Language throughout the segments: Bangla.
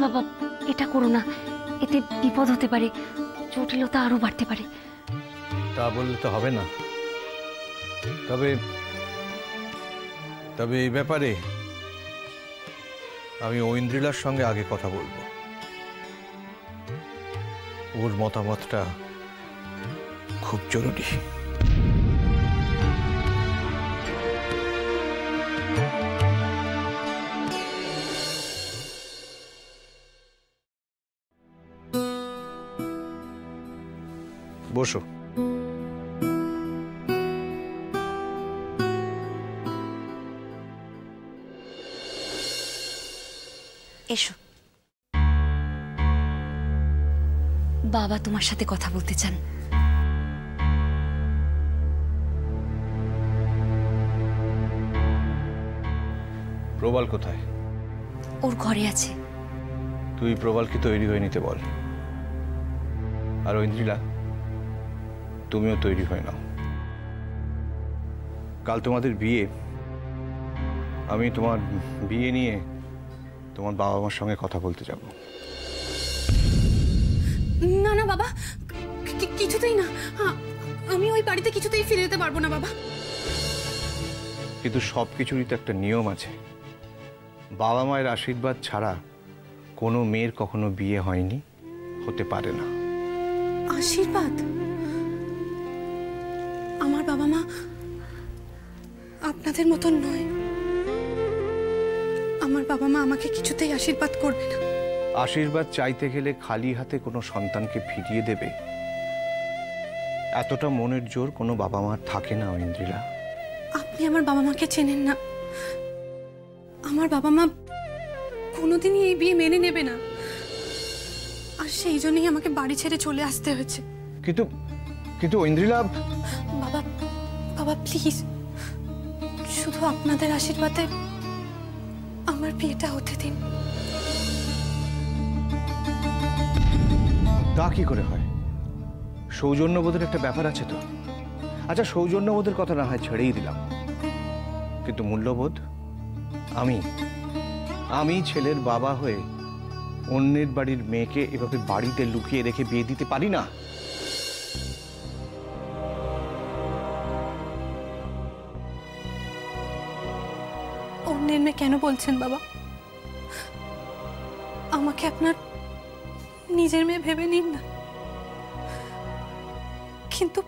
বাবা, এটা করো না, এতে বিপদ হতে পারে, জটিলতা আরো বাড়তে পারে। তা বললে তো হবে না। তবে তবে এই ব্যাপারে আমি ঐন্দ্রিলার সঙ্গে আগে কথা বলবো। ওর মতামতটা খুব জরুরি। বসো। এসো। বাবা তোমার সাথে কথা বলতে চান। প্রবাল কোথায়? ওর ঘরে আছে। তুই প্রবালকে তৈরি হয়ে নিতে বল। আর ঐন্দ্রিলা, তুমিও তৈরি হয়ে নাও। কাল তোমাদের বিয়ে। আমি তোমার বিয়ে নিয়ে তোমার বাবা মার সঙ্গে কথা বলতে যাব। না না বাবা, কিছুতেই না। আমি ওই বাড়িতে কিছুতেই ফিরে যেতে পারবো না বাবা। কিন্তু সব কিছুরই তো একটা নিয়ম আছে। বাবা মায়ের আশীর্বাদ ছাড়া কোনো মেয়ের কখনো বিয়ে হয়নি, হতে পারে না। আশীর্বাদ? আমার বাবা মা আপনাদের মতন নয়। আমার বাবা মা আমাকে কিছুতেই আশীর্বাদ করবে না। আশীর্বাদ চাইতে গেলে খালি হাতে কোনো সন্তানকে ফিরিয়ে দেবে এতটা মনের জোর কোনো বাবা মার থাকে না ঐন্দ্রিলা। আপনি আমার বাবা মাকে চেনেন না। আমার বাবা মা কোনোদিনই এই বিয়ে মেনে নেবে না, আর সেই জন্যই আমাকে বাড়ি ছেড়ে চলে আসতে হয়েছে। কিন্তু কিন্তু ঐন্দ্রিলা। বাবা, বাবা প্লিজ, শুধু আপনাদের আশীর্বাদে আমার বিয়েটা হতে দিন। তা কি করে হয়? সৌজন্যবোধের একটা ব্যাপার আছে তো। আচ্ছা, সৌজন্যবোধের কথা না হয় ছেড়েই দিলাম, কিন্তু মূল্যবোধ? আমি ছেলের বাবা হয়ে অন্যের বাড়ির মেয়েকে এভাবে বাড়িতে লুকিয়ে রেখে বিয়ে দিতে পারি না। অন্যের মেয়ে কেন বলছেন বাবা? আমাকে আপনার নিজের মেয়ে ভেবে নিন না। কিন্তু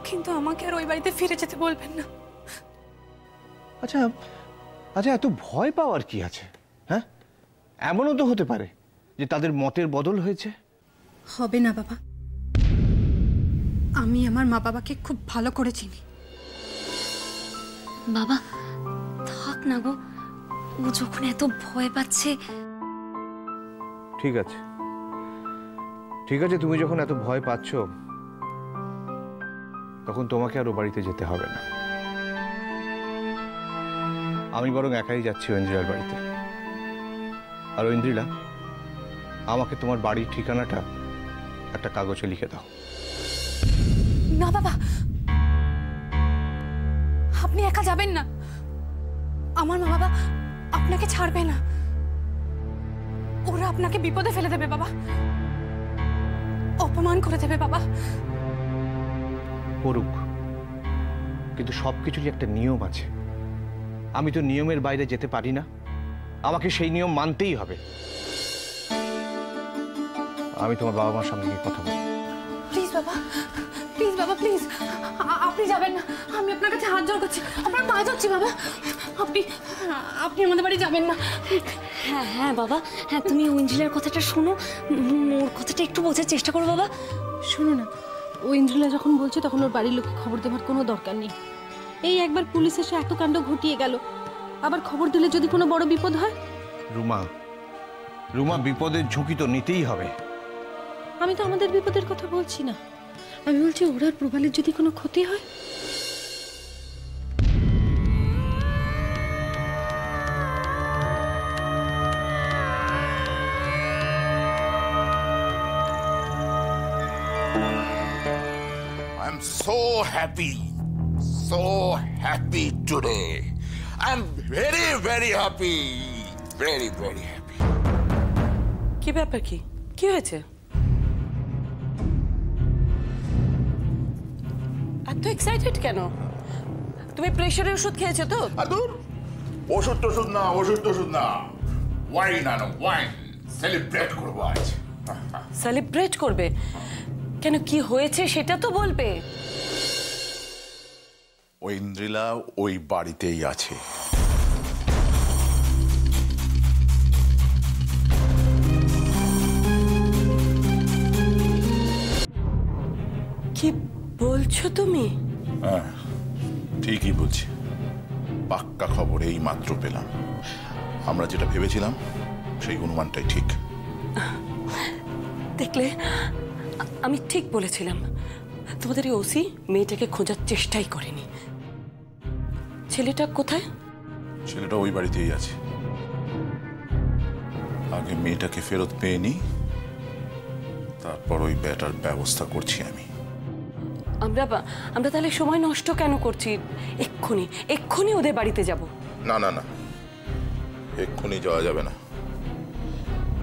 কিন্তু আমাকে আর ওই বাড়িতে ফিরে যেতে বলবেন না। আচ্ছা আচ্ছা, এত ভয় পাওয়ার কি আছে? হ্যাঁ, এমনও তো হতে পারে যে তাদের মতের বদল হয়েছে। হবে না বাবা, আমি আমার মা বাবাকে খুব ভালো করে চিনি। বাবা থাক না গো, ও যখন এত ভয় পাচ্ছে। ঠিক আছে ঠিক আছে, তুমি যখন এত ভয় পাচ্ছ তখন তোমাকে আর ও বাড়িতে যেতে হবে না। আমি বরং একাই যাচ্ছি ঐন্দ্রিলার বাড়িতে। আর ঐন্দ্রিলা, আমাকে তোমার বাড়ির ঠিকানাটা একটা কাগজে লিখে দাও। না বাবা, আপনি একা যাবেন না। আমার মা বাবা আপনাকে ছাড়বে না। ওরা আপনাকে বিপদে ফেলে দেবে বাবা, অপমান করে দেবে বাবা। করুক, কিন্তু সবকিছুরই একটা নিয়ম আছে। আমি তো নিয়মের বাইরে যেতে পারি না, আমাকে সেই নিয়ম মানতেই হবে। আমি তোমার বাবা মার সঙ্গে গিয়ে কথা বলবো। প্লিজ বাবা, প্লিজ বাবা, প্লিজ আপনি যাবেন না। আমি আপনার কাছে হাত জোড় করছি, আপনার পা ধরছি বাবা। আপনি আপনি আমাদের বাড়ি যাবেন না। হ্যাঁ হ্যাঁ বাবা, হ্যাঁ তুমি ঐন্দ্রিলার কথাটা শোনো, ওর কথাটা একটু বোঝার চেষ্টা করো বাবা। শোনো না, ও ইন্দ্রিলা যখন বলছে তখন ওর বাড়ির লোককে খবর দেওয়ার কোনো দরকার নেই। এই একবার পুলিশ এসে এত কাণ্ড ঘটিয়ে গেল, আবার খবর দিলে যদি কোনো বড় বিপদ হয়। রুমা, রুমা, বিপদের ঝুঁকি তো নিতেই হবে। আমি তো আমাদের বিপদের কথা বলছি না, আমি বলছি ওর আর প্রবালের যদি কোনো ক্ষতি হয়। I'm so happy today. I'm very happy, very happy. কি ব্যাপার, কি কি হয়েছে? এত এক্সাইটেড কেন? তুমি প্রেশারের ওষুধ খেয়েছো তো? আদুর ওষুধ টষুধ না, ওষুধ টষুধ না, ওয়াইন আনো, ওয়াইন সেলিব্রেট করবো আজ। সেলিব্রেট করবে কেন? কি হয়েছে সেটা তো বলবে। ওই ইন্দ্রিলা ওই বাড়িতেই আছে। কি বলছো তুমি? হ্যাঁ ঠিকই বলছি, পাক্কা খবর এই মাত্র পেলাম। আমরা যেটা ভেবেছিলাম সেই অনুমানটাই ঠিক। দেখলে আমি ঠিক বলেছিলাম। তোমাদের এই ওসি মেয়েটাকে খোঁজার চেষ্টাই করেনি। ছেলেটা কোথায়? ছেলেটা ওই বাড়িতেই আছে। আগে মেয়েটাকে ফেরত পেয়ে নি, তারপর ওই ব্যাটার ব্যবস্থা করছি আমি। আমরা তাহলে সময় নষ্ট কেন করছি? এক্ষুনি ওদের বাড়িতে যাব। না না না, এক্ষুনি যাওয়া যাবে না।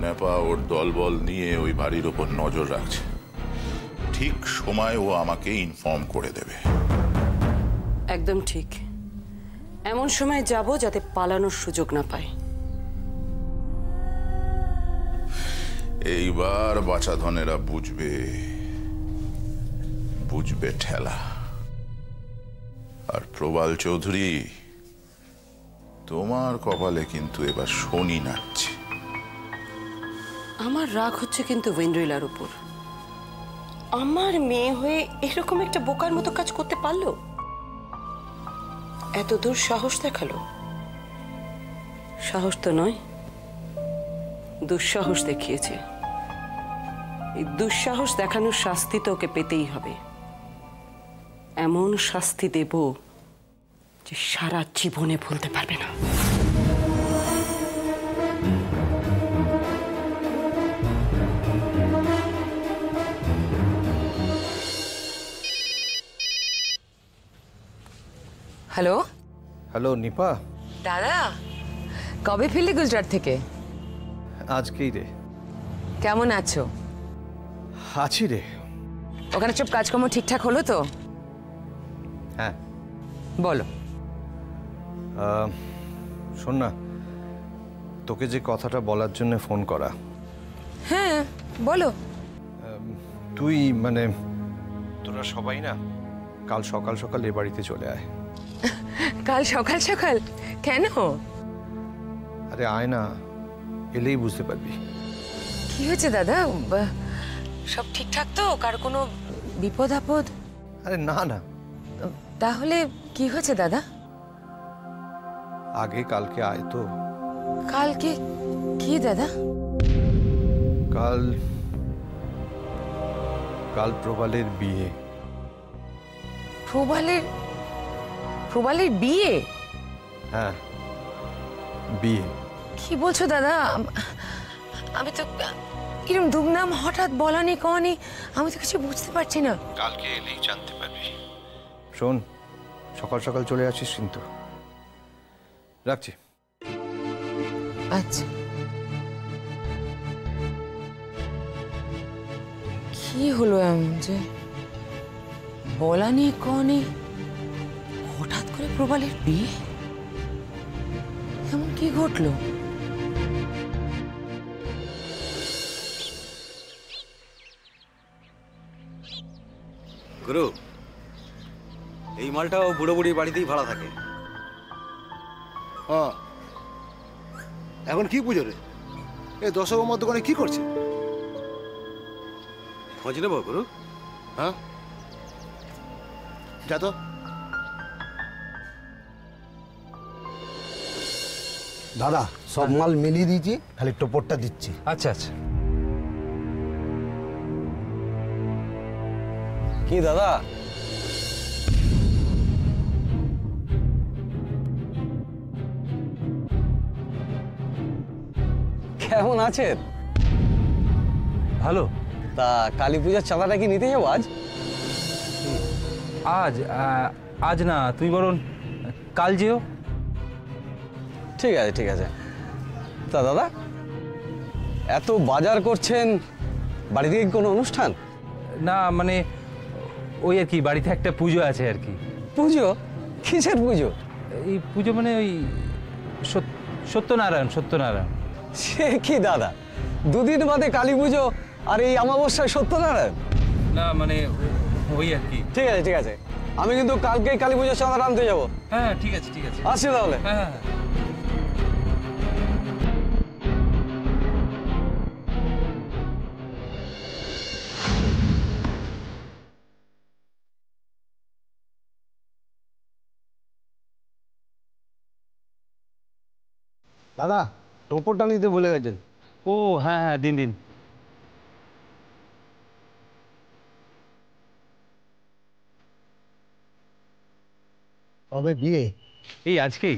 নেপা ওর দলবল নিয়ে ওই বাড়ির ওপর নজর রাখছে। ঠিক সময় ও আমাকে ইনফর্ম করে দেবে। একদম ঠিক। এমন সময় যাব যাতে পালানোর সুযোগ না পায়। এইবার বাচাধনেরা বুঝবে ঠেলা। আর প্রবাল চৌধুরী, তোমার কপালে কিন্তু এবার শনি নাচছে। আমার রাগ হচ্ছে কিন্তু ওয়েন্দ্রিলার উপর। আমার মেয়ে হয়ে এরকম একটা বোকার মতো কাজ করতে পারলো? এত দূর সাহস দেখালো। সাহস তো নয়, দুঃসাহস দেখিয়েছে। এই দুঃসাহস দেখানোর শাস্তি তো ওকে পেতেই হবে। এমন শাস্তি দেব যে সারা জীবনে ভুলতে পারবে না। হ্যালো হ্যালো নিপা, দাদা, কবে ফিরলি গুজরাট থেকে? আজকেই রে। কেমন আছো? আছি রে। ওখানে সব কাজকর্ম ঠিকঠাক হলো তো? হ্যাঁ বলো। শোন না, তোকে যে কথাটা বলার জন্য ফোন করা। হ্যাঁ বলো। তুই মানে তোরা সবাই না কাল সকাল সকাল এ বাড়িতে চলে আয়। কাল সকাল সকাল কেন? আরে আয় না, এলেই বুঝতে পারবি। কি হয়েছে দাদা? সব ঠিকঠাক তো? কার কোনো বিপদ আপদ? আরে না না, তাহলে কি হয়েছে দাদা? আগে কালকে আয় তো। কালকে কি দাদা? কাল প্রবালের বিয়ে। প্রবালের বিয়ে? হ্যাঁ বিয়ে। কি বলছো দাদা? আমি তো এরকম দুমদাম হঠাৎ বলানি কওয়ানি, আমি তো কিছু বুঝতে পারছি না। কালকে এলেই জানতে পারবি। শোন, সকাল সকাল চলে আসিস কিন্তু। রাখছি। আচ্ছা। কি হলো এমন যে বলানি কওয়ানি হঠাৎ করে প্রবালের বিয়ে? এমন কি ঘটলো? গুরু, এই মালটাও বুড়ো বুড়ির বাড়িতেই ভাড়া থাকে। হ্যাঁ, এখন কি পুজো রে? এই দশকর্মার দোকানে কি করছে? খোঁজ নেবো গুরু? হ্যাঁ, যা তো। দাদা, সব মাল মিলিয়ে দিয়েছি, খালি টোপরটা দিচ্ছি। আচ্ছা আচ্ছা। কি দাদা? কেমন আছেন? ভালো। তা কালী পূজার চাঁদাটা কি নিতে যাবো আজ? আজ না, তুই বরং কাল যেও। ঠিক আছে ঠিক আছে। তা দাদা, এত বাজার করছেন, বাড়িতে কি কোনো অনুষ্ঠান? না মানে ওই আর কি, বাড়িতে একটা পুজো আছে আর কি। পুজো? কিসের পুজো? এই পুজো মানে ওই সত্যনারায়ণ। সে কি দাদা, দুদিন বাদে কালী পুজো আর এই অমাবস্যায় সত্যনারায়ণ? না মানে ওই আর কি। ঠিক আছে, আমি কিন্তু কালকেই কালী পুজোর চাঁদা আনতে যাবো। হ্যাঁ ঠিক আছে। আসছি তাহলে। হ্যাঁ। দাদা টোপরটা নিতে ভুলে গেছেন। ও হ্যাঁ, দিন। কবে বিয়ে? এই আজকেই।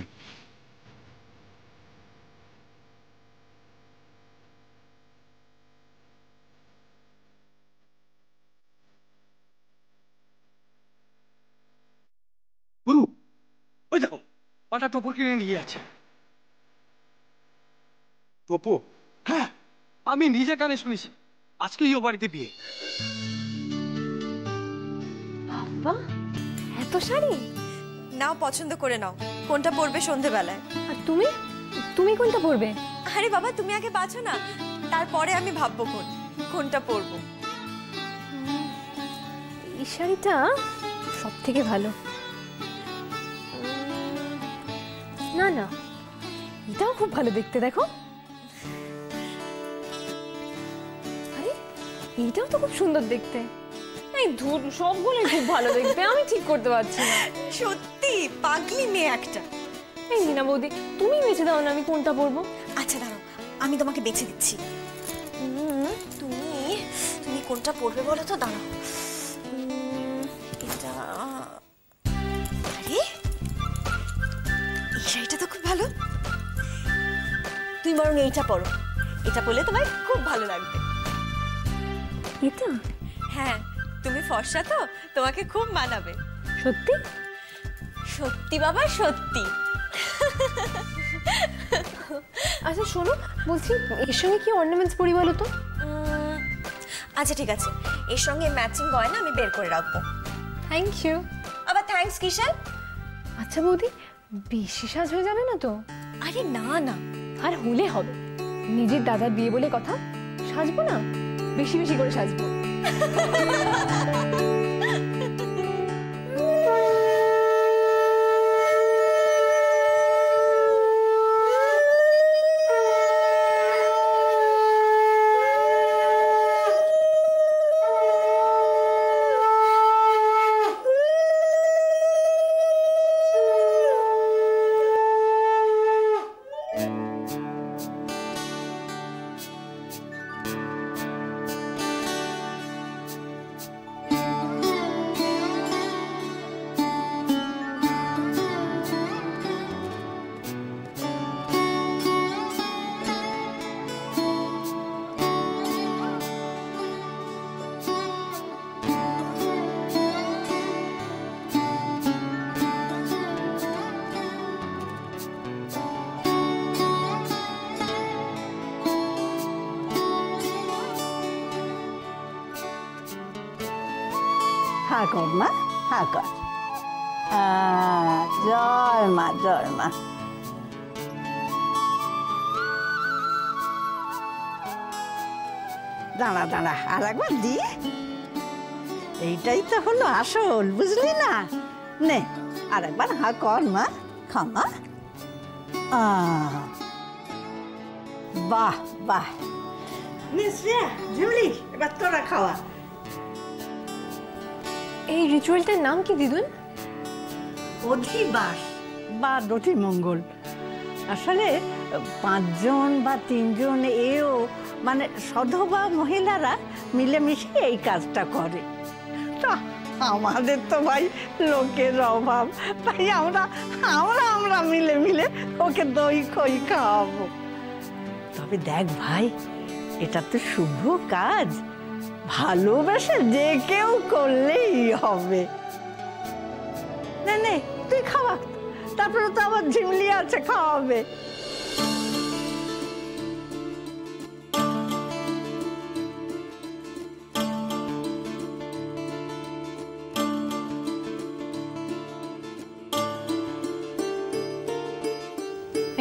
গুরু, ওই দেখো পাটা টোপর কিনে নিয়ে যাচ্ছে। টোপো? হ্যাঁ, আমি নিজে কানে শুনেছি আজকেই ও বাড়িতে বিয়ে। বাবা, এত শাড়ি? নাও, পছন্দ করে নাও কোনটা পরবে সন্ধেবেলায়। আর তুমি কোনটা পরবে? আরে বাবা, তুমি আগে বাছো না, তারপরে আমি ভাববো কোনটা পরবো। এই শাড়িটা সব থেকে ভালো। না, এটাও খুব ভালো দেখতে, দেখো। আরে এইটাও তো খুব সুন্দর দেখতে। এই ধুর, সবগুলোই খুব ভালো দেখতে, আমি ঠিক করতে পারছি না। সত্যি পাগলি মেয়ে একটা। এই নীনা বৌদি, তুমি বেছে দাও না আমি কোনটা পরবো। আচ্ছা দাঁড়াও, আমি তোমাকে বেছে দিচ্ছি। তুমি কোনটা পরবে বলো তো, দাঁড়াও। এটা, আরে এই শাড়িটা তো খুব ভালো। তুমি বরং এইটা পরো, এটা পরলে তোমার খুব ভালো লাগবে। এটা? হ্যাঁ, তুমি ফর্সা তো, তোমাকে খুব মানাবে। সত্যি? সত্যি বাবা, সত্যি। আচ্ছা শোনো, বলছি এর সঙ্গে কি অর্নামেন্টস পরি বলো তো? আচ্ছা ঠিক আছে, এর সঙ্গে ম্যাচিং গয়না আমি বের করে রাখবো। Thank you. আবার থ্যাঙ্কস কিসের? আচ্ছা বৌদি, বেশি সাজ হয়ে যাবে না তো? আরে না, আর হলে হবে। নিজের দাদার বিয়ে বলে কথা, সাজবো না, বেশি করে সাজবো। হ্যাঁ কর মা, হ্যাঁ কর। জয় মা, জয় মা। দাঁড়া, আর একবার দি। এইটাই তো হলো আসল, বুঝলি না? নে আর একবার হা কর মা, খামা। বাহ, ঝুলি, এবার তোরা খাওয়া। এই রিচুয়ালটার নাম কি দিদুন? অধিবাস বা রতিমঙ্গল। আসলে 5 জন বা 3 জন এও মানে সধবা মহিলারা মিলেমিশে এই কাজটা করে। তা আমাদের তো ভাই লোকের অভাব, তাই আমরা মিলে ওকে দই খই খাওয়াবো। তবে দেখ ভাই, এটা তো শুভ কাজ, ভালোবেসে যে কেউ করলেই হবে। নে তুই খাওয়া, তারপরে তো আবার ঝিমলি আছে, খাওয়াবে।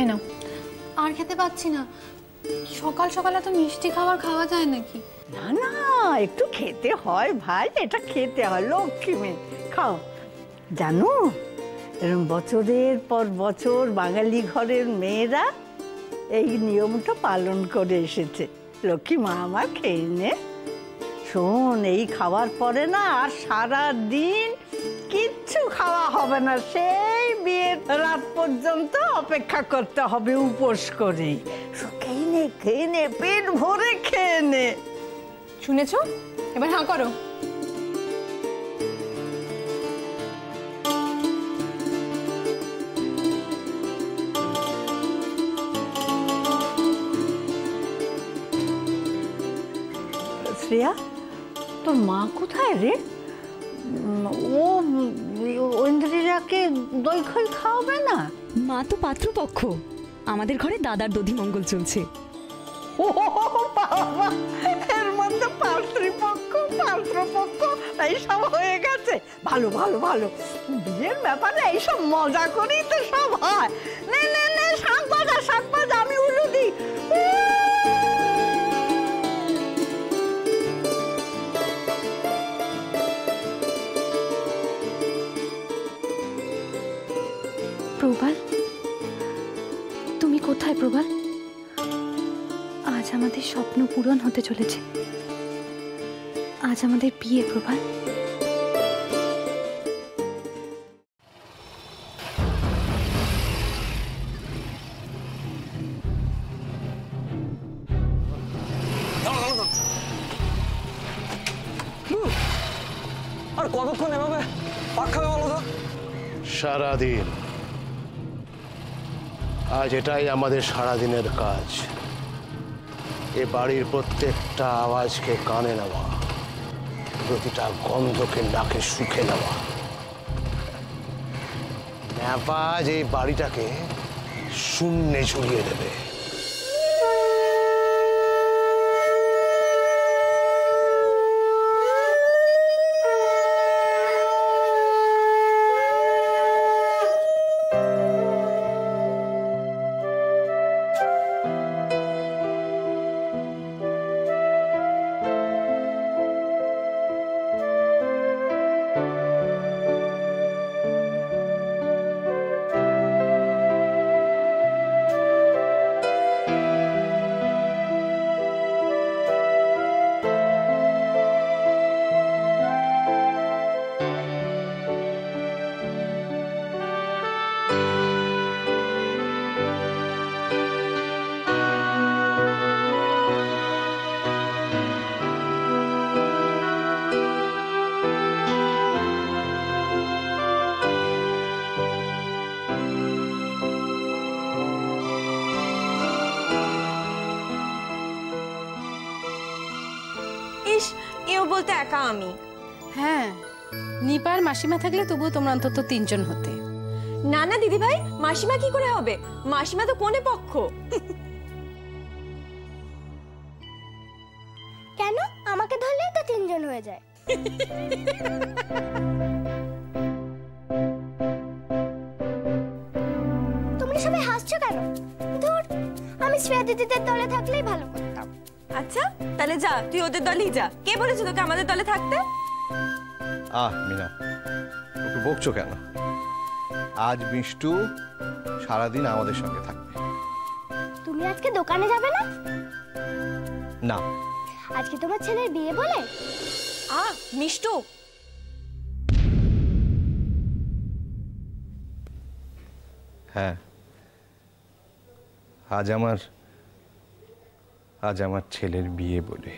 এ নাও। আর খেতে পাচ্ছি না। সকাল সকাল এত মিষ্টি খাবার খাওয়া যায় নাকি? না না, একটু খেতে হয় ভাই, এটা খেতে হয়, লক্ষ্মী মেয়ে খাও। জানো এরকম বছরের পর বছর বাঙালি ঘরের মেয়েরা এই নিয়মটা পালন করে এসেছে। লক্ষ্মী মা আমার খেয়ে নে। শোন, এই খাওয়ার পরে না আর সারা দিন কিচ্ছু খাওয়া হবে না, সেই বিয়ের রাত পর্যন্ত অপেক্ষা করতে হবে উপোস করে। খেয়ে নে, পেট ভরে খেয়ে নে। শুনেছো? এবার হাঁ করো। শ্রেয়া, তোর মা কোথায় রে? ও ঐন্দ্রিলাকে দই খই খাওয়াবে না? মা তো পাত্রপক্ষ, আমাদের ঘরে দাদার দধি মঙ্গল চলছে। ও বাবা, এর মধ্যে পাত্রপক্ষ এইসব হয়ে গেছে। ভালো ভালো ভালো, বিয়ের ব্যাপারে এইসব মজা করেই তো সব হয়। নে নে নে, শাক বাজা, আমি উলু দিই। প্রবাল, তুমি কোথায় প্রবাল? আজ আমাদের স্বপ্ন পূরণ হতে চলেছে। আজ আমাদের বিয়ে প্রবাল। আর কতক্ষণ এভাবে পাক খাবে বলো তো? সারাদিন। আজ এটাই আমাদের সারাদিনের কাজ। এ বাড়ির প্রত্যেকটা আওয়াজকে কানে নেওয়া, প্রতিটা গন্ধকে নাকে শুকে নেওয়া। ন্যাপা যে এই বাড়িটাকে শূন্যে ঝুলিয়ে দেবে। এও বলতে একা আমি। হ্যাঁ, নিপার মাসিমা থাকলে তবুও তোমরা অন্তত 3 জন হতে। না না দিদি ভাই, মাসিমা কি করে হবে? মাসিমা তো কোনে পক্ষ। কেন? আমাকে ধরলেই তো 3 জন হয়ে যায়। তোমরা সবাই হাসছো কেন? ধুর, আমি শ্রেয়া দিদিদের দলে থাকলেই ভালো করতাম। আচ্ছা তাহলে যা, তুই ওদের দলেই যা। কে বলেছে তোকে আমাদের দলে থাকতে? মিনা, ওকে বকছো কেন? আজ মিষ্টু সারাদিন আমাদের সঙ্গে থাকবে। তুমি আজকে দোকানে যাবে না? না, আজকে তোমার ছেলের বিয়ে বলে। মিষ্টু, হ্যাঁ, আজ আমার ছেলের বিয়ে বলে।